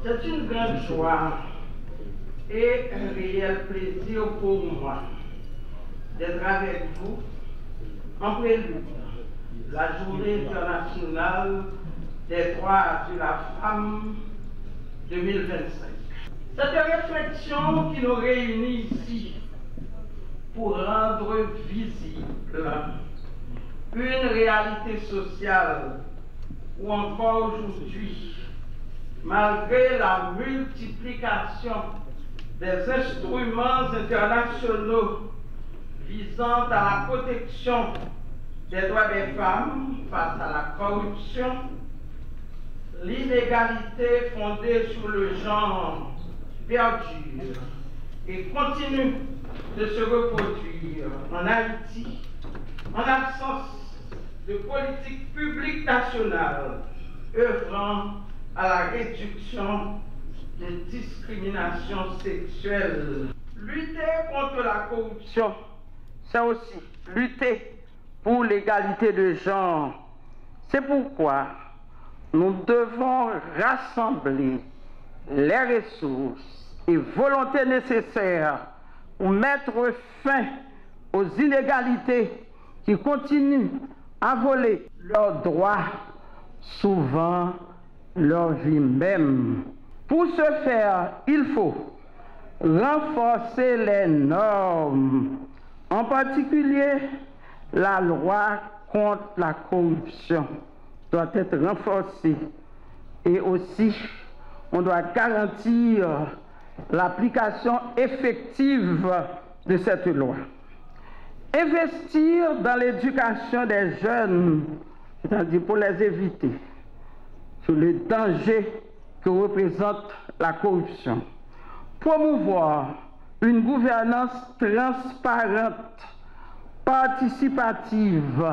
C'est une grande joie et un réel plaisir pour moi d'être avec vous en prélude la Journée internationale des droits de la femme 2025. Cette réflexion qui nous réunit ici pour rendre visible une réalité sociale où encore aujourd'hui, malgré la multiplication des instruments internationaux visant à la protection des droits des femmes face à la corruption, l'inégalité fondée sur le genre perdure et continue de se reproduire en Haïti en l'absence de politique publique nationale œuvrant à la réduction des discriminations sexuelles. Lutter contre la corruption, c'est aussi lutter pour l'égalité de genre. C'est pourquoi nous devons rassembler les ressources et volontés nécessaires pour mettre fin aux inégalités qui continuent à voler leurs droits, souvent leur vie même. Pour ce faire, il faut renforcer les normes, en particulier la loi contre la corruption doit être renforcée et aussi on doit garantir l'application effective de cette loi. Investir dans l'éducation des jeunes, c'est-à-dire pour les éviter sur le danger que représente la corruption. Promouvoir une gouvernance transparente, participative,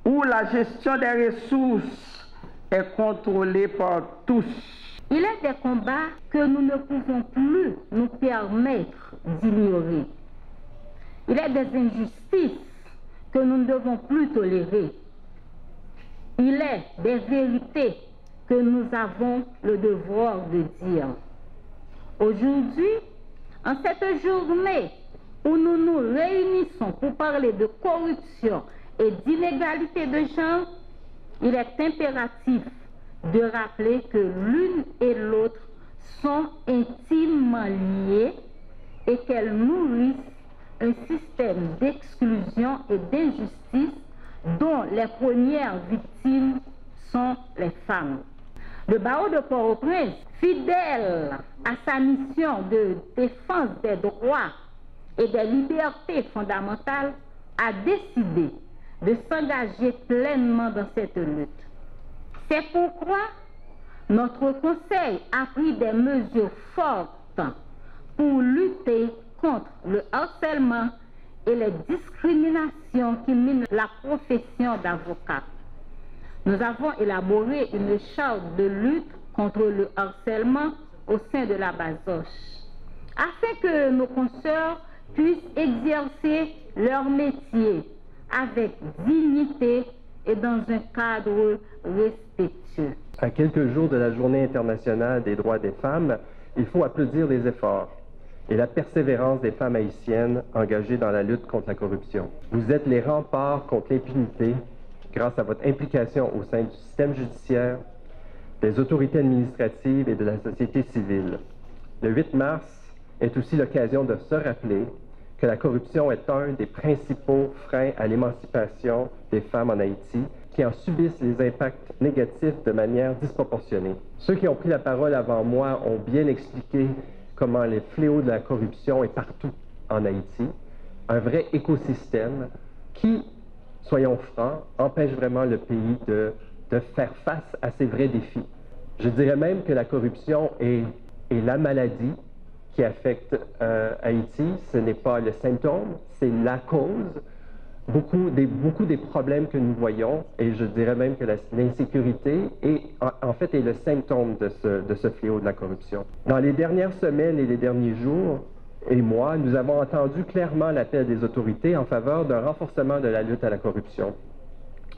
où la gestion des ressources est contrôlée par tous. Il est des combats que nous ne pouvons plus nous permettre d'ignorer. Il est des injustices que nous ne devons plus tolérer. Il est des vérités que nous avons le devoir de dire. Aujourd'hui, en cette journée où nous nous réunissons pour parler de corruption et d'inégalité de genre, il est impératif de rappeler que l'une et l'autre sont intimement liées et qu'elles nourrissent un système d'exclusion et d'injustice dont les premières victimes sont les femmes. Le barreau de Port-au-Prince, fidèle à sa mission de défense des droits et des libertés fondamentales, a décidé de s'engager pleinement dans cette lutte. C'est pourquoi notre Conseil a pris des mesures fortes pour lutter contre le harcèlement et les discriminations qui minent la profession d'avocat. Nous avons élaboré une charte de lutte contre le harcèlement au sein de la BASOCH, afin que nos consoeurs puissent exercer leur métier avec dignité et dans un cadre respectueux. À quelques jours de la Journée internationale des droits des femmes, il faut applaudir les efforts et la persévérance des femmes haïtiennes engagées dans la lutte contre la corruption. Vous êtes les remparts contre l'impunité grâce à votre implication au sein du système judiciaire, des autorités administratives et de la société civile. Le 8 mars est aussi l'occasion de se rappeler que la corruption est un des principaux freins à l'émancipation des femmes en Haïti, qui en subissent les impacts négatifs de manière disproportionnée. Ceux qui ont pris la parole avant moi ont bien expliqué comment les fléaux de la corruption est partout en Haïti, un vrai écosystème qui, soyons francs, empêche vraiment le pays de faire face à ces vrais défis. Je dirais même que la corruption est la maladie qui affecte Haïti. Ce n'est pas le symptôme, c'est la cause. Beaucoup des problèmes que nous voyons, et je dirais même que l'insécurité en fait est le symptôme de ce fléau de la corruption. Dans les dernières semaines et les derniers jours et mois, nous avons entendu clairement l'appel des autorités en faveur d'un renforcement de la lutte à la corruption.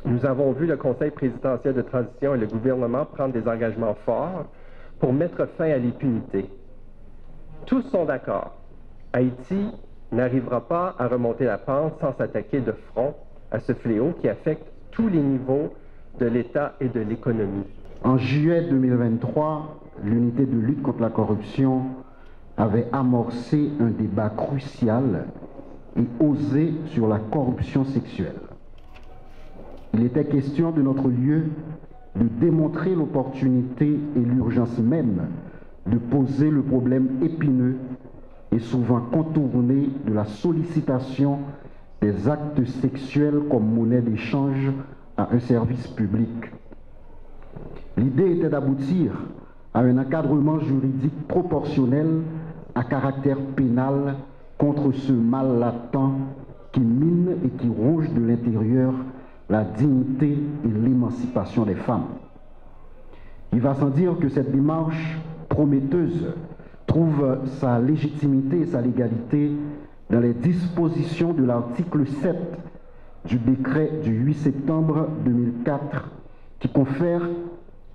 Nous avons vu le Conseil présidentiel de transition et le gouvernement prendre des engagements forts pour mettre fin à l'impunité. Tous sont d'accord. Haïti n'arrivera pas à remonter la pente sans s'attaquer de front à ce fléau qui affecte tous les niveaux de l'État et de l'économie. En juillet 2023, l'unité de lutte contre la corruption avait amorcé un débat crucial et osé sur la corruption sexuelle. Il était question de notre lieu de démontrer l'opportunité et l'urgence même de poser le problème épineux et souvent contourné de la sollicitation des actes sexuels comme monnaie d'échange à un service public. L'idée était d'aboutir à un encadrement juridique proportionnel à caractère pénal contre ce mal latent qui mine et qui ronge de l'intérieur la dignité et l'émancipation des femmes. Il va sans dire que cette démarche prometteuse trouve sa légitimité et sa légalité dans les dispositions de l'article 7 du décret du 8 septembre 2004 qui confère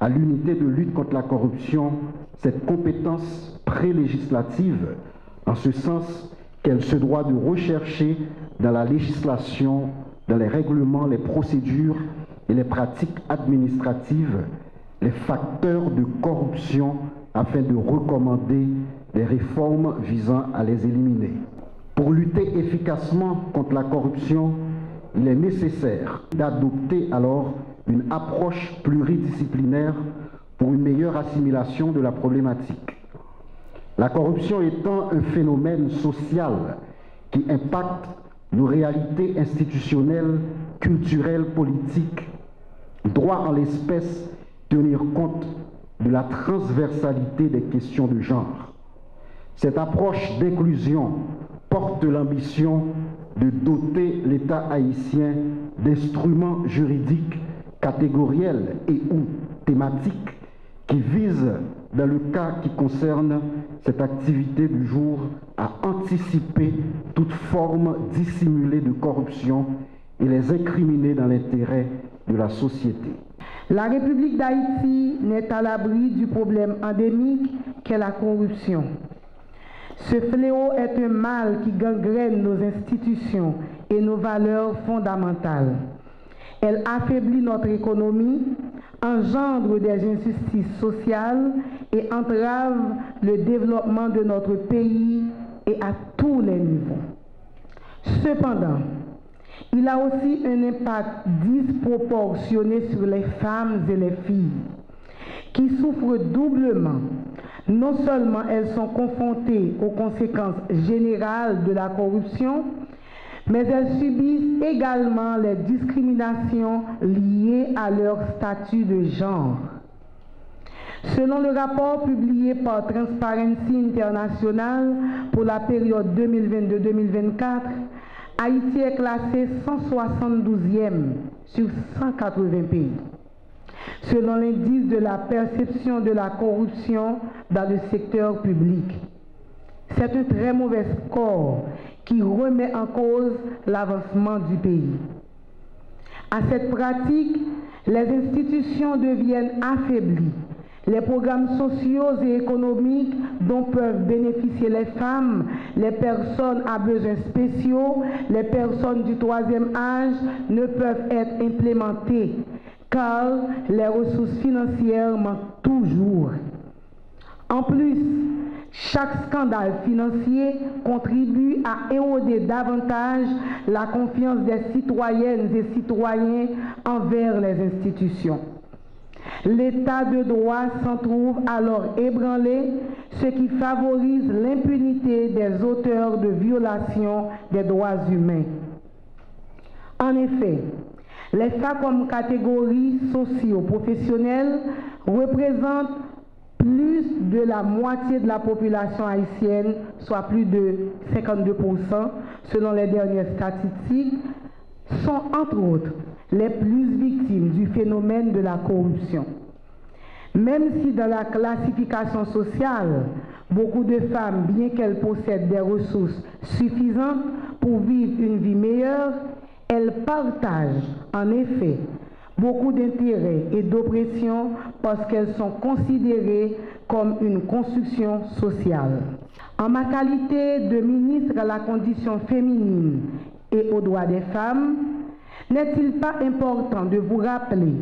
à l'unité de lutte contre la corruption cette compétence prélégislative, en ce sens qu'elle se doit de rechercher dans la législation, dans les règlements, les procédures et les pratiques administratives les facteurs de corruption afin de recommander des réformes visant à les éliminer. Pour lutter efficacement contre la corruption, il est nécessaire d'adopter alors une approche pluridisciplinaire pour une meilleure assimilation de la problématique. La corruption étant un phénomène social qui impacte nos réalités institutionnelles, culturelles, politiques, doit en l'espèce tenir compte de la transversalité des questions de genre. Cette approche d'inclusion porte l'ambition de doter l'État haïtien d'instruments juridiques catégoriels et ou thématiques qui visent, dans le cas qui concerne cette activité du jour, à anticiper toute forme dissimulée de corruption et les incriminer dans l'intérêt de la société. La République d'Haïti n'est à l'abri du problème endémique qu'est la corruption. Ce fléau est un mal qui gangrène nos institutions et nos valeurs fondamentales. Elle affaiblit notre économie, engendre des injustices sociales et entrave le développement de notre pays et à tous les niveaux. Cependant, il a aussi un impact disproportionné sur les femmes et les filles, qui souffrent doublement. Non seulement elles sont confrontées aux conséquences générales de la corruption, mais elles subissent également les discriminations liées à leur statut de genre. Selon le rapport publié par Transparency International pour la période 2022-2024, Haïti est classé 172e sur 180 pays, selon l'indice de la perception de la corruption dans le secteur public. C'est un très mauvais score qui remet en cause l'avancement du pays. À cette pratique, les institutions deviennent affaiblies. Les programmes sociaux et économiques dont peuvent bénéficier les femmes, les personnes à besoins spéciaux, les personnes du troisième âge ne peuvent être implémentés car les ressources financières manquent toujours. En plus, chaque scandale financier contribue à éroder davantage la confiance des citoyennes et citoyens envers les institutions. L'état de droit s'en trouve alors ébranlé, ce qui favorise l'impunité des auteurs de violations des droits humains. En effet, les femmes comme catégorie socio-professionnelle représentent plus de la moitié de la population haïtienne, soit plus de 52% selon les dernières statistiques, sont entre autres les plus victimes du phénomène de la corruption. Même si dans la classification sociale, beaucoup de femmes, bien qu'elles possèdent des ressources suffisantes pour vivre une vie meilleure, elles partagent en effet beaucoup d'intérêt et d'oppression parce qu'elles sont considérées comme une construction sociale. En ma qualité de ministre à la condition féminine et aux droits des femmes, n'est-il pas important de vous rappeler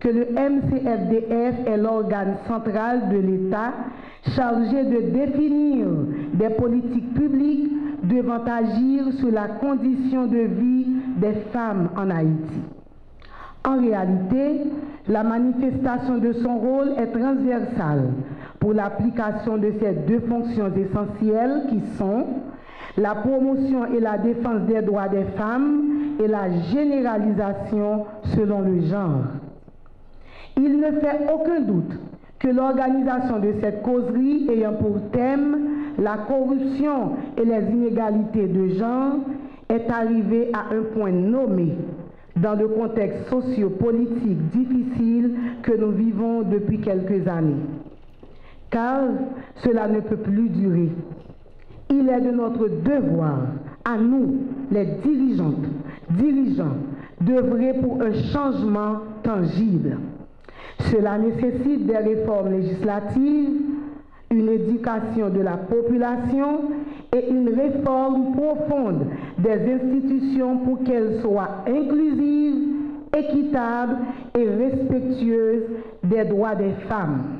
que le MCFDF est l'organe central de l'État chargé de définir des politiques publiques devant agir sur la condition de vie des femmes en Haïti. En réalité, la manifestation de son rôle est transversale pour l'application de ces deux fonctions essentielles qui sont la promotion et la défense des droits des femmes et la généralisation selon le genre. Il ne fait aucun doute que l'organisation de cette causerie ayant pour thème la corruption et les inégalités de genre est arrivée à un point nommé dans le contexte socio-politique difficile que nous vivons depuis quelques années. Car cela ne peut plus durer. Il est de notre devoir, à nous, les dirigeantes, dirigeants, d'œuvrer pour un changement tangible. Cela nécessite des réformes législatives, une éducation de la population et une réforme profonde des institutions pour qu'elles soient inclusives, équitables et respectueuses des droits des femmes.